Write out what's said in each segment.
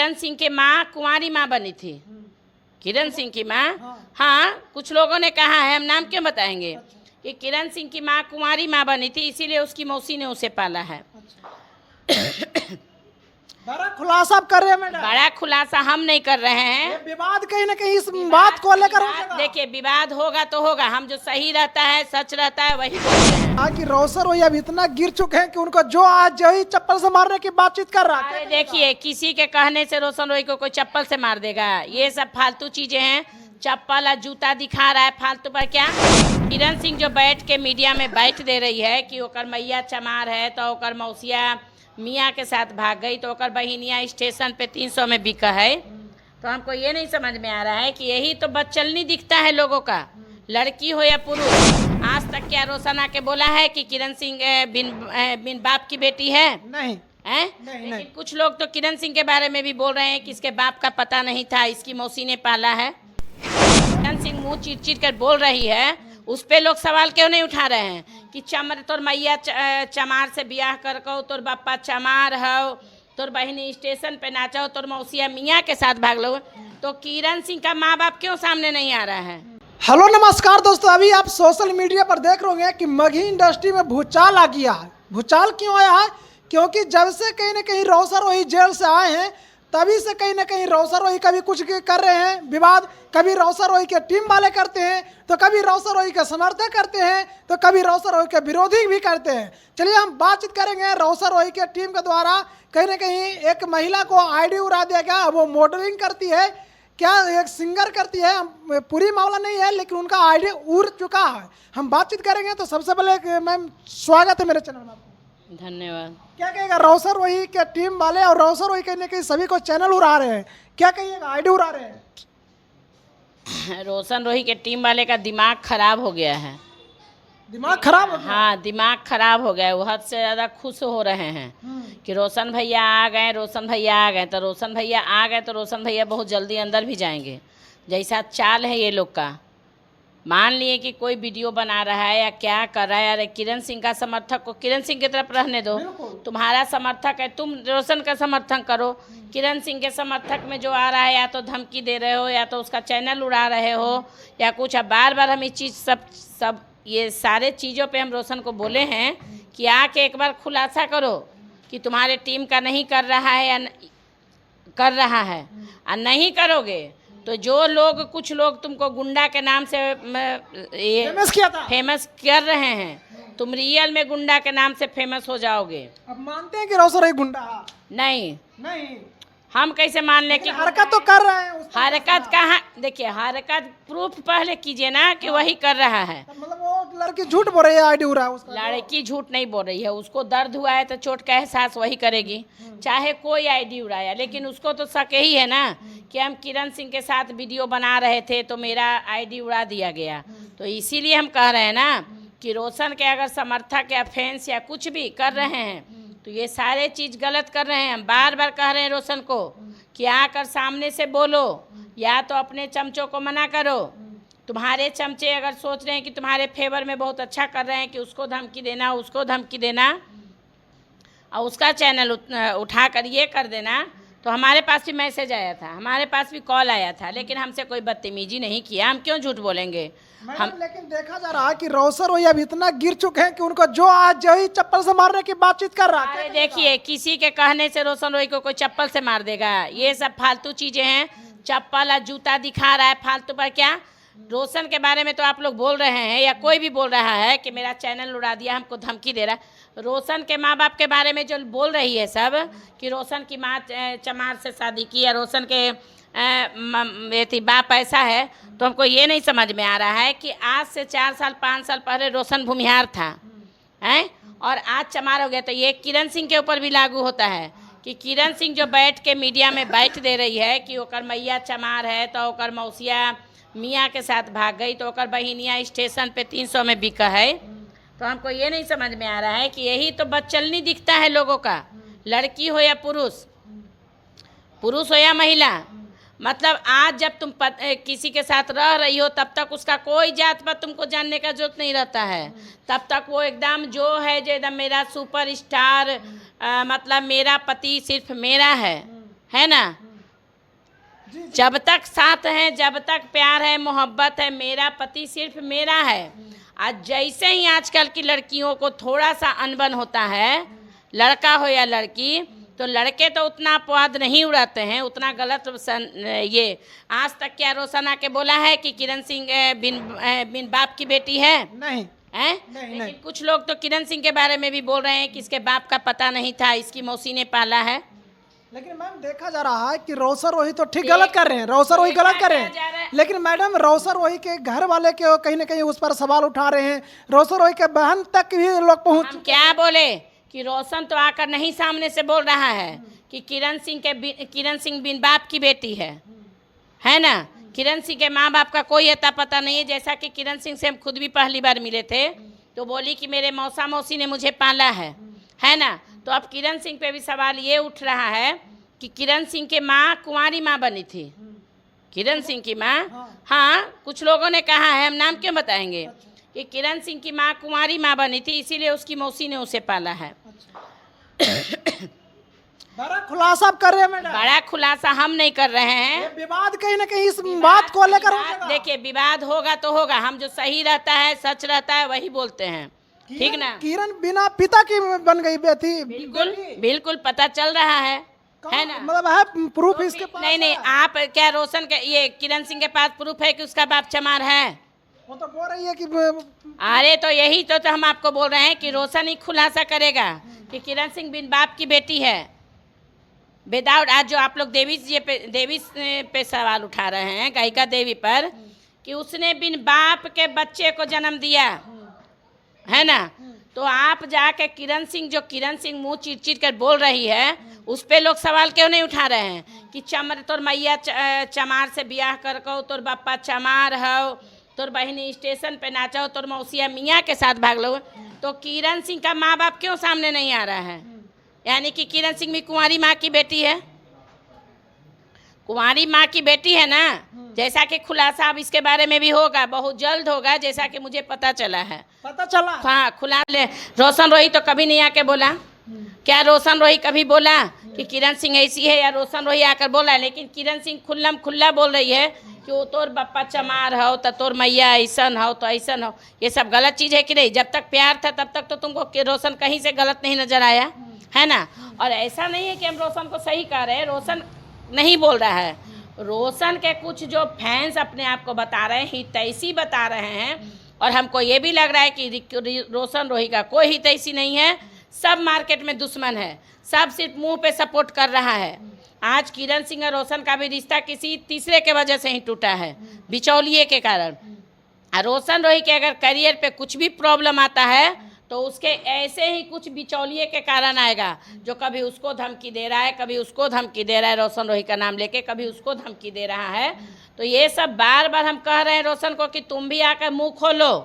किरण सिंह की माँ कुंवारी माँ बनी थी। किरण सिंह की माँ, हाँ, कुछ लोगों ने कहा है, हम नाम क्यों बताएंगे, कि किरण सिंह की माँ कुंवारी माँ बनी थी, इसीलिए उसकी मौसी ने उसे पाला है। बड़ा खुलासा आप कर रहे हैं मैडम। बड़ा खुलासा हम नहीं कर रहे हैं। ये विवाद कहीं ना कहीं इस बात को लेकर हो विवाद, जाएगा। देखिए, विवाद होगा तो होगा, हम जो सही रहता है, सच रहता है, वही बोलते हैं। कि रोशन रोई अब इतना गिर चुके हैं कि उनको जो आज जो ही चप्पल से मारने की बातचीत कर रहा है। अरे देखिए, किसी के कहने से रोशन रोई को कोई चप्पल से मार देगा? ये सब फालतू चीजें हैं। चप्पल और जूता दिखा रहा है फालतू पर क्या। किरण सिंह जो बैठ के मीडिया में बैठ दे रही है कि ओकर मैया चमार है, तो ओकर मौसिया मियाँ के साथ भाग गई, तो ओकर बहिनिया स्टेशन पे 300 में बिका है। तो हमको ये नहीं समझ में आ रहा है कि यही तो बदचलनी दिखता है लोगों का, लड़की हो या पुरुष। आज तक क्या रोशन आके बोला है कि किरण सिंह बिन बाप की बेटी है? नहीं हैं? लेकिन कुछ लोग तो किरण सिंह के बारे में भी बोल रहे हैं कि इसके बाप का पता नहीं था, इसकी मौसी ने पाला है। किरण सिंह मुंह चीर कर बोल रही है, उस पे लोग सवाल क्यों नहीं उठा रहे हैं कि तोर मैया चमार से ब्याह कर को, तोर बापा चमार हो, तोर बहनी स्टेशन पे नाचो, तोर मौसिया मियाँ के साथ भाग लो, तो किरण सिंह का माँ बाप क्यों सामने नहीं आ रहा है? हेलो नमस्कार दोस्तों, अभी आप सोशल मीडिया पर देख रहे होंगे कि मगही इंडस्ट्री में भूचाल आ गया है। भूचाल क्यों आया है? क्योंकि जब से कहीं ना कहीं रोशन रोही जेल से आए हैं, तभी से कहीं ना कहीं रोशन रोही कभी कुछ कर रहे हैं विवाद, कभी रोशन रोही के टीम वाले करते हैं, तो कभी रोशन रोही के समर्थक करते हैं, तो कभी रोशन रोही के विरोधी भी करते हैं। चलिए हम बातचीत करेंगे रोशन रोही के टीम के द्वारा कहीं ना कहीं एक महिला को आईडी उड़ा दिया गया। वो मॉडलिंग करती है क्या, एक सिंगर करती है, पूरी मामला नहीं है, लेकिन उनका आईडी उड़ चुका है। हम बातचीत करेंगे। तो सबसे पहले मैम स्वागत है मेरे चैनल में आपको। धन्यवाद। क्या कहेगा रोशन रोही के टीम वाले और रोशन रोही कहने के सभी को चैनल उड़ा रहे हैं, क्या कहिएगा, आईडी उड़ा रहे हैं? रोशन रोही के टीम वाले का दिमाग खराब हो गया है। दिमाग खराब हो गया? हाँ, दिमाग खराब हो गया है। वो हद से ज़्यादा खुश हो रहे हैं कि रोशन भैया आ गए, रोशन भैया आ गए। तो रोशन भैया आ गए तो रोशन भैया बहुत जल्दी अंदर भी जाएंगे। जैसा चाल है ये लोग का, मान लिए कि कोई वीडियो बना रहा है या क्या कर रहा है, अरे किरण सिंह का समर्थक को किरण सिंह की तरफ रहने दो। तुम्हारा समर्थक है, तुम रोशन का समर्थन करो। किरण सिंह के समर्थक में जो आ रहा है, या तो धमकी दे रहे हो, या तो उसका चैनल उड़ा रहे हो, या कुछ। अब बार बार हम इस चीज़ सब ये सारे चीज़ों पे हम रोशन को बोले हैं कि आके एक बार खुलासा करो कि तुम्हारे टीम का नहीं कर रहा है या कर रहा है। और नहीं करोगे तो जो लोग, कुछ लोग तुमको गुंडा के नाम से ये फेमस कर रहे हैं, तुम रियल में गुंडा के नाम से फेमस हो जाओगे। अब मानते हैं कि रोशन रोही गुंडा? नहीं, नहीं, हम कैसे मान ले कि हरकत तो कर रहे हैं। हरकत कहाँ? देखिए, हरकत प्रूफ पहले कीजिए ना कि वही कर रहा है। मतलब वो लड़की झूठ बोल रही है, आईडी उड़ा है उसका। लड़की झूठ नहीं बोल रही है, उसको दर्द हुआ है तो चोट का एहसास वही करेगी, चाहे कोई आईडी उड़ाया। लेकिन उसको तो शक यही है ना कि हम किरण सिंह के साथ वीडियो बना रहे थे तो मेरा आईडी उड़ा दिया गया। तो इसीलिए हम कह रहे हैं ना कि रोशन के अगर समर्थक या फैंस या कुछ भी कर रहे हैं तो ये सारे चीज़ गलत कर रहे हैं। हम बार बार कह रहे हैं रोशन को कि आकर सामने से बोलो, या तो अपने चमचों को मना करो। तुम्हारे चमचे अगर सोच रहे हैं कि तुम्हारे फेवर में बहुत अच्छा कर रहे हैं कि उसको धमकी देना, उसको धमकी देना और उसका चैनल उठा कर ये कर देना, तो हमारे पास भी मैसेज आया था, हमारे पास भी कॉल आया था, लेकिन हमसे कोई बदतमीजी नहीं किया। हम क्यों झूठ बोलेंगे? हम लेकिन देखा जा रहा है कि रोशन रोही अब इतना गिर चुके हैं कि उनको जो आज जो ही चप्पल से मारने की बातचीत कर रहा है। अरे देखिए, किसी के कहने से रोशन रोही को कोई चप्पल से मार देगा? ये सब फालतू चीजें हैं। चप्पल और जूता दिखा रहा है फालतू पर क्या। रोशन के बारे में तो आप लोग बोल रहे हैं, या कोई भी बोल रहा है कि मेरा चैनल उड़ा दिया, हमको धमकी दे रहा है। रोशन के माँ बाप के बारे में जो बोल रही है सब कि रोशन की माँ चमार से शादी की, या रोशन के बाप ऐसा है, तो हमको ये नहीं समझ में आ रहा है कि आज से 4 साल 5 साल पहले रोशन भूमिहार था हैं, और आज चमार हो गया। तो ये किरण सिंह के ऊपर भी लागू होता है कि किरण सिंह जो बैठ के मीडिया में बैठ दे रही है कि ओकर मैया चमार है, तो ओकर मौसिया मियाँ के साथ भाग गई, तो ओकर बहिनिया स्टेशन पे 300 में बिका है। तो हमको ये नहीं समझ में आ रहा है कि यही तो बदचलनी दिखता है लोगों का, लड़की हो या पुरुष, पुरुष हो या महिला। मतलब आज जब तुम किसी के साथ रह रही हो, तब तक उसका कोई जात पर तुमको जानने का जरूरत नहीं रहता है। तब तक वो एकदम जो है, जो एकदम मेरा सुपर स्टार, मतलब मेरा पति सिर्फ मेरा है ना। जब तक साथ हैं, जब तक प्यार है, मोहब्बत है, मेरा पति सिर्फ मेरा है। आज जैसे ही आजकल की लड़कियों को थोड़ा सा अनबन होता है, लड़का हो या लड़की, तो लड़के तो उतना अपवाद नहीं उड़ाते हैं, उतना गलत ये आज तक क्या रोशन के बोला है कि किरण सिंह बिन बाप की बेटी है? नहीं हैं? लेकिन कुछ लोग तो किरण सिंह के बारे में भी बोल रहे हैं कि इसके बाप का पता नहीं था, इसकी मौसी ने पाला है। लेकिन मैम देखा जा रहा है कि रोशन रोही तो ठीक गलत कर रहे हैं, रोशन रोही गलत कर रहे हैं, लेकिन मैडम रोशन रोही के घर वाले के कहीं ना कहीं उस पर सवाल उठा रहे हैं, रोशन रोही के बहन तक भी लोग पहुंच। हम क्या बोले कि रोशन तो आकर नहीं सामने से बोल रहा है कि किरण सिंह बिन बाप की बेटी है ना। किरण सिंह के माँ बाप का कोई अता पता नहीं है। जैसा कि किरण सिंह से हम खुद भी पहली बार मिले थे तो बोली कि मेरे मौसी ने मुझे पाला है ना। तो अब किरण सिंह पे भी सवाल ये उठ रहा है कि किरण सिंह के माँ कुंवारी माँ बनी थी। किरण सिंह की माँ, हाँ कुछ लोगों ने कहा है, हम नाम क्यों बताएंगे, कि किरण सिंह की माँ कुंवारी माँ बनी थी, इसीलिए उसकी मौसी ने उसे पाला है। बड़ा खुलासा आप कर रहे हैं मैडम। बड़ा खुलासा हम नहीं कर रहे हैं, ये विवाद कहीं ना कहीं इस बात को लेकर हो जाएगा। देखिए विवाद होगा तो होगा, हम जो सही रहता है, सच रहता है, वही बोलते हैं, ठीक ना। किरण बिना पिता की बन गई थी। बिल्कुल बिल्कुल पता चल रहा है ना। मतलब है प्रूफ इसके पास? नहीं, आप क्या रोशन के ये किरण सिंह के पास प्रूफ है कि उसका बाप चमार है? वो तो बोल रही है कि अरे तो यही तो हम आपको बोल रहे हैं कि रोशन ही खुलासा करेगा कि किरण सिंह बिन बाप की बेटी है। विदाउट, आज जो आप लोग देवी पे सवाल उठा रहे हैं, गायिका देवी पर, कि उसने बिन बाप के बच्चे को जन्म दिया है ना। तो आप जाके किरण सिंह मुंह चिर कर बोल रही है, उस पे लोग सवाल क्यों नहीं उठा रहे हैं कि तोर मैया चमार से ब्याह कर को, तोर बापा चमार हो, तोर बहनी स्टेशन पे नाचो, तोर मौसिया मियाँ के साथ भाग लो। तो किरण सिंह का माँ बाप क्यों सामने नहीं आ रहा है? यानी कि किरण सिंह भी कुंवारी माँ की बेटी है, कुंवारी माँ की बेटी है ना। जैसा कि खुलासा अब इसके बारे में भी होगा, बहुत जल्द होगा, जैसा कि मुझे पता चला है। पता चला? हाँ, खुला ले। रोशन रोही तो कभी नहीं आके बोला। क्या रोशन रोही कभी बोला कि किरण सिंह ऐसी है, या रोशन रोही आकर बोला? लेकिन किरण सिंह खुल्ला बोल रही है कि वो तोर बप्पा चमार हो, तो तोर मैया ऐसन हो, तो ऐसन हो। ये सब गलत चीज़ है कि नहीं? जब तक प्यार था तब तक तो तुमको रोशन कहीं से गलत नहीं नजर आया है ना। और ऐसा नहीं है कि हम रोशन को सही कह रहे हैं, रोशन नहीं बोल रहा है। रोशन के कुछ जो फैंस अपने आप को बता रहे हैं, हितैषी बता रहे हैं, और हमको ये भी लग रहा है कि रोशन रोही का कोई हितैषी नहीं है, सब मार्केट में दुश्मन है, सब सिर्फ मुंह पे सपोर्ट कर रहा है। आज किरण सिंह और रोशन का भी रिश्ता किसी तीसरे के वजह से ही टूटा है, बिचौलिए के कारण। रोशन रोही के अगर करियर पे कुछ भी प्रॉब्लम आता है तो उसके ऐसे ही कुछ बिचौलिए के कारण आएगा, जो कभी उसको धमकी दे रहा है, कभी उसको धमकी दे रहा है, रोशन रोही का नाम लेके कभी उसको धमकी दे रहा है। तो ये सब बार बार हम कह रहे हैं रोशन को कि तुम भी आकर मुंह खोलो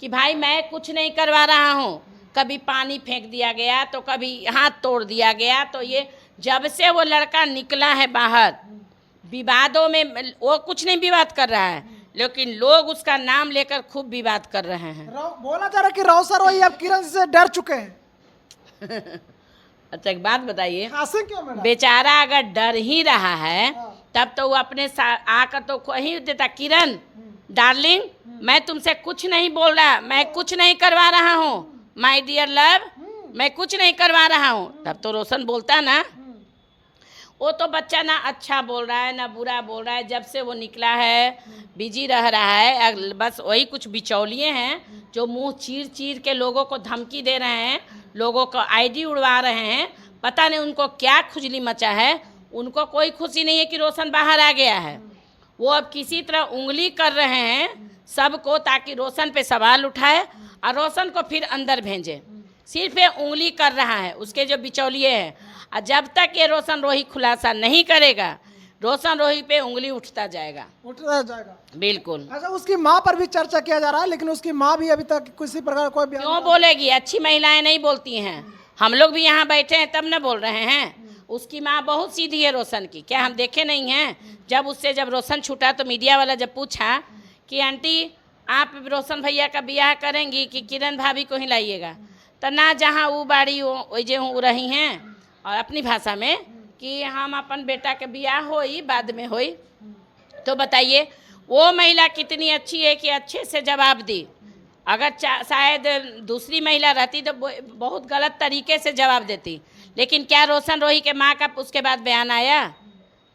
कि भाई मैं कुछ नहीं करवा रहा हूँ। कभी पानी फेंक दिया गया, तो कभी हाथ तोड़ दिया गया। तो ये जब से वो लड़का निकला है बाहर, विवादों में वो कुछ नहीं विवाद कर रहा है, लेकिन लोग उसका नाम लेकर खूब विवाद कर रहे हैं। बोला जा रहा है कि रोशन रोही अब किरण से डर चुके हैं। अच्छा एक बात बताइए, क्यों मैडम? बेचारा अगर डर ही रहा है तब तो वो अपने आकर तो कहीं देता, किरण डार्लिंग मैं तुमसे कुछ नहीं बोल रहा, मैं कुछ नहीं करवा रहा हूँ, माय डियर लव मैं कुछ नहीं करवा रहा हूँ, तब तो रोशन बोलता ना। वो तो बच्चा ना अच्छा बोल रहा है ना बुरा बोल रहा है, जब से वो निकला है बिजी रह रहा है। बस वही कुछ बिचौलिए हैं जो मुंह चीर के लोगों को धमकी दे रहे हैं, लोगों को आईडी उड़वा रहे हैं। पता नहीं उनको क्या खुजली मचा है, उनको कोई खुशी नहीं है कि रोशन बाहर आ गया है। वो अब किसी तरह उंगली कर रहे हैं सबको, ताकि रोशन पे सवाल उठाए और रोशन को फिर अंदर भेजे। सिर्फ ये उंगली कर रहा है उसके जो बिचौलिए हैं। और जब तक ये रोशन रोही खुलासा नहीं करेगा, रोशन रोही पे उंगली उठता जाएगा। बिल्कुल। अच्छा, उसकी माँ पर भी चर्चा किया जा रहा है, लेकिन उसकी माँ भी अभी तक किसी प्रकार कोई बयान क्यों बोलेगी? अच्छी महिलाएं नहीं बोलती हैं। हम लोग भी यहाँ बैठे हैं तब न बोल रहे हैं। उसकी माँ बहुत सीधी है रोशन की, क्या हम देखे नहीं हैं? जब रोशन छूटा तो मीडिया वाला जब पूछा कि आंटी आप रोशन भैया का ब्याह करेंगी कि किरण भाभी को ही लाइएगा, तो ना जहाँ वो बाड़ी वो जे रही हैं, और अपनी भाषा में कि हम अपन बेटा के ब्याह होई बाद में होई, तो बताइए वो महिला कितनी अच्छी है कि अच्छे से जवाब दी। अगर शायद दूसरी महिला रहती तो बहुत गलत तरीके से जवाब देती, लेकिन क्या रोशन रोही के माँ का उसके बाद बयान आया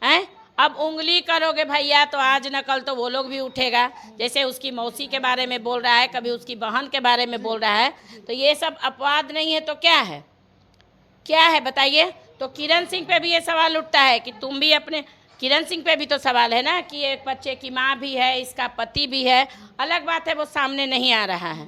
है? अब उंगली करोगे भैया तो आज न कल तो वो लोग भी उठेगा, जैसे उसकी मौसी के बारे में बोल रहा है, कभी उसकी बहन के बारे में बोल रहा है, तो ये सब अपवाद नहीं है तो क्या है, क्या है बताइए। तो किरण सिंह पे भी ये सवाल उठता है कि तुम भी अपने, किरण सिंह पे भी तो सवाल है ना कि एक बच्चे की माँ भी है, इसका पति भी है, अलग बात है वो सामने नहीं आ रहा है,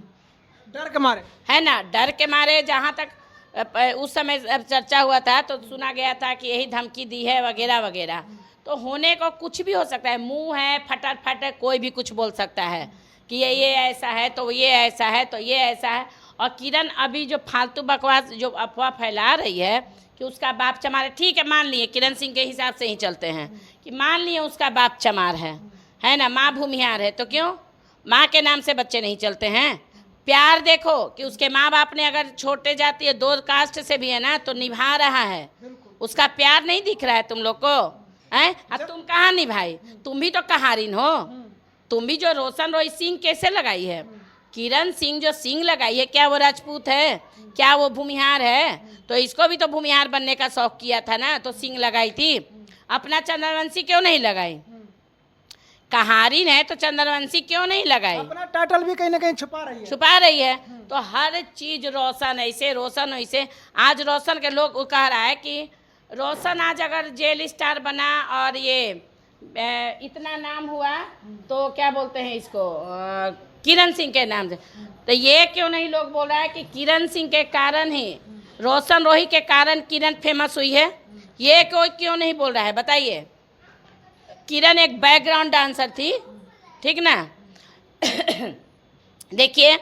डर के मारे, है ना, डर के मारे। जहाँ तक उस समय चर्चा हुआ था तो सुना गया था कि यही धमकी दी है वगैरह वगैरह, तो होने को कुछ भी हो सकता है, मुंह है फटाफट कोई भी कुछ बोल सकता है कि ये ऐसा है तो ये ऐसा है तो ये ऐसा है। और किरण अभी जो फालतू बकवास जो अफवाह फैला रही है कि उसका बाप चमार है, ठीक है मान लिए, किरण सिंह के हिसाब से ही चलते हैं कि मान लिए उसका बाप चमार है ना, माँ भूमिहार है, तो क्यों माँ के नाम से बच्चे नहीं चलते हैं। प्यार देखो कि उसके माँ बाप ने अगर छोटे जाती है 2 कास्ट से भी है ना तो निभा रहा है, उसका प्यार नहीं दिख रहा है तुम लोग को हैं? अब तुम कहाँ निभाई, तुम भी तो कहारिन हो, तुम भी जो रोशन रोही सिंह कैसे लगाई है, किरण सिंह जो सिंह लगाई है, क्या वो राजपूत है, क्या वो भूमिहार है? तो इसको भी तो भूमिहार बनने का शौक किया था ना, तो सिंह लगाई थी, अपना चंद्रवंशी क्यों नहीं लगाई? कहारिन है तो चंद्रवंशी क्यों नहीं लगाई? अपना टाइटल भी कहीं ना कहीं छुपा रही है। तो हर चीज रोशन ऐसे रोशन वैसे। आज रोशन के लोग कह रहा है कि रोशन आज अगर जेल स्टार बना और ये इतना नाम हुआ तो क्या बोलते हैं इसको, किरण सिंह के नाम से, तो ये क्यों नहीं लोग बोल रहा है कि किरण सिंह के कारण ही, रोशन रोही के कारण किरण फेमस हुई है, ये कोई क्यों नहीं बोल रहा है बताइए। किरण एक बैकग्राउंड डांसर थी, ठीक ना। देखिए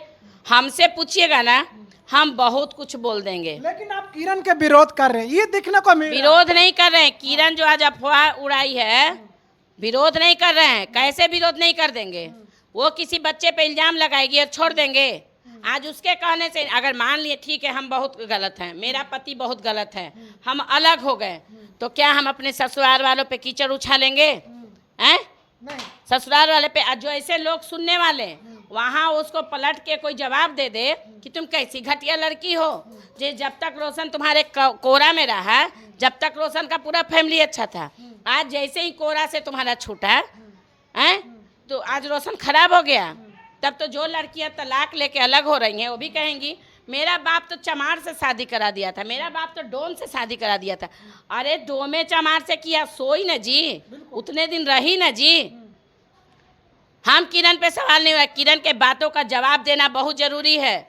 हमसे पूछिएगा ना हम बहुत कुछ बोल देंगे, लेकिन आप किरण के विरोध कर रहे हैं, ये देखने को मिल रहा है। विरोध नहीं कर रहे हैं, किरण जो आज अफवाह उड़ाई है विरोध नहीं कर रहे हैं। कैसे विरोध नहीं कर देंगे, वो किसी बच्चे पे इल्जाम लगाएगी और छोड़ देंगे। आज उसके कहने से अगर मान लिए ठीक है हम बहुत गलत हैं, मेरा पति बहुत गलत है, हम अलग हो गए, तो क्या हम अपने ससुराल वालों पे कीचड़ उछालेंगे हैं? ससुराल वाले पे जो ऐसे लोग सुनने वाले वहाँ उसको पलट के कोई जवाब दे दे कि तुम कैसी घटिया लड़की हो, जे जब तक रोशन तुम्हारे कोरा में रहा, जब तक रोशन का पूरा फैमिली अच्छा था, आज जैसे ही कोरा से तुम्हारा छूटा है तो आज रोशन खराब हो गया। तब तो जो लड़कियां तलाक लेके अलग हो रही हैं वो भी कहेंगी मेरा बाप तो चमार से शादी करा दिया था, मेरा बाप तो डोम से शादी करा दिया था। अरे डोमे चमार से किया सोई न जी, उतने दिन रही न जी। हम किरण पे सवाल नहीं हुआ, किरण के बातों का जवाब देना बहुत ज़रूरी है,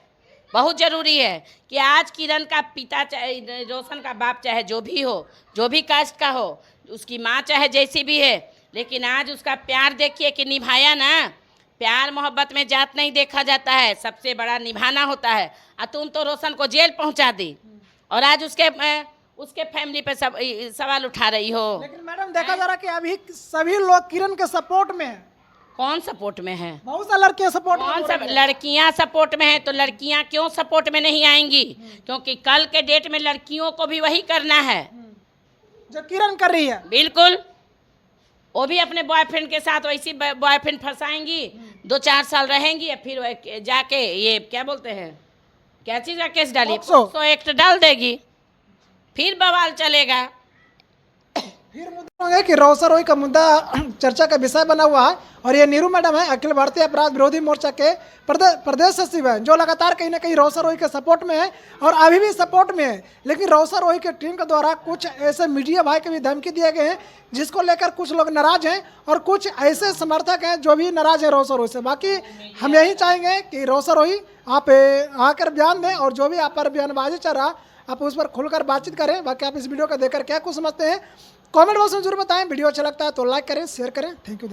बहुत ज़रूरी है कि आज किरण का पिता चाहे रोशन का बाप चाहे जो भी हो, जो भी कास्ट का हो, उसकी माँ चाहे जैसी भी है, लेकिन आज उसका प्यार देखिए कि निभाया ना। प्यार मोहब्बत में जात नहीं देखा जाता है, सबसे बड़ा निभाना होता है। और तुम तो रोशन को जेल पहुंचा दी और आज उसके फैमिली पे सवाल उठा रही हो। लेकिन मैडम देखा जा रहा कि अभी सभी लोग किरण के सपोर्ट में हैं। कौन सपोर्ट में है? बहुत सा लड़कियां सपोर्ट में, कौन सा लड़कियां सपोर्ट में है? तो लड़कियां क्यों सपोर्ट में नहीं आएंगी? क्योंकि कल के डेट में लड़कियों को भी वही करना है जो किरण कर रही है। बिल्कुल, वो भी अपने बॉयफ्रेंड के साथ वैसी बॉयफ्रेंड फंसाएंगी, 2-4 साल रहेंगी, फिर जाके ये क्या बोलते हैं, क्या चीज़ का केस डालिए, तो एक्ट डाल देगी, फिर बवाल चलेगा। फिर मुद्दा है कि रोशन रोही का मुद्दा चर्चा का विषय बना हुआ है और ये नीरू मैडम है, अखिल भारतीय अपराध विरोधी मोर्चा के प्रदेश सचिव है, जो लगातार कहीं ना कहीं रोशन रोही के सपोर्ट में है और अभी भी सपोर्ट में है। लेकिन रोशन रोही के टीम के द्वारा कुछ ऐसे मीडिया भाई के भी धमकी दिए गए हैं जिसको लेकर कुछ लोग नाराज हैं और कुछ ऐसे समर्थक हैं जो भी नाराज हैं रोशन रोही से। बाकी हम यही चाहेंगे कि रोशन रोही आप आकर बयान दें और जो भी आप पर बयानबाजी चल रहा आप उस पर खुलकर बातचीत करें। बाकी आप इस वीडियो को देखकर क्या कुछ समझते हैं कमेंट बॉक्स में जरूर बताएं। वीडियो अच्छा लगता है तो लाइक करें, शेयर करें। Thank you.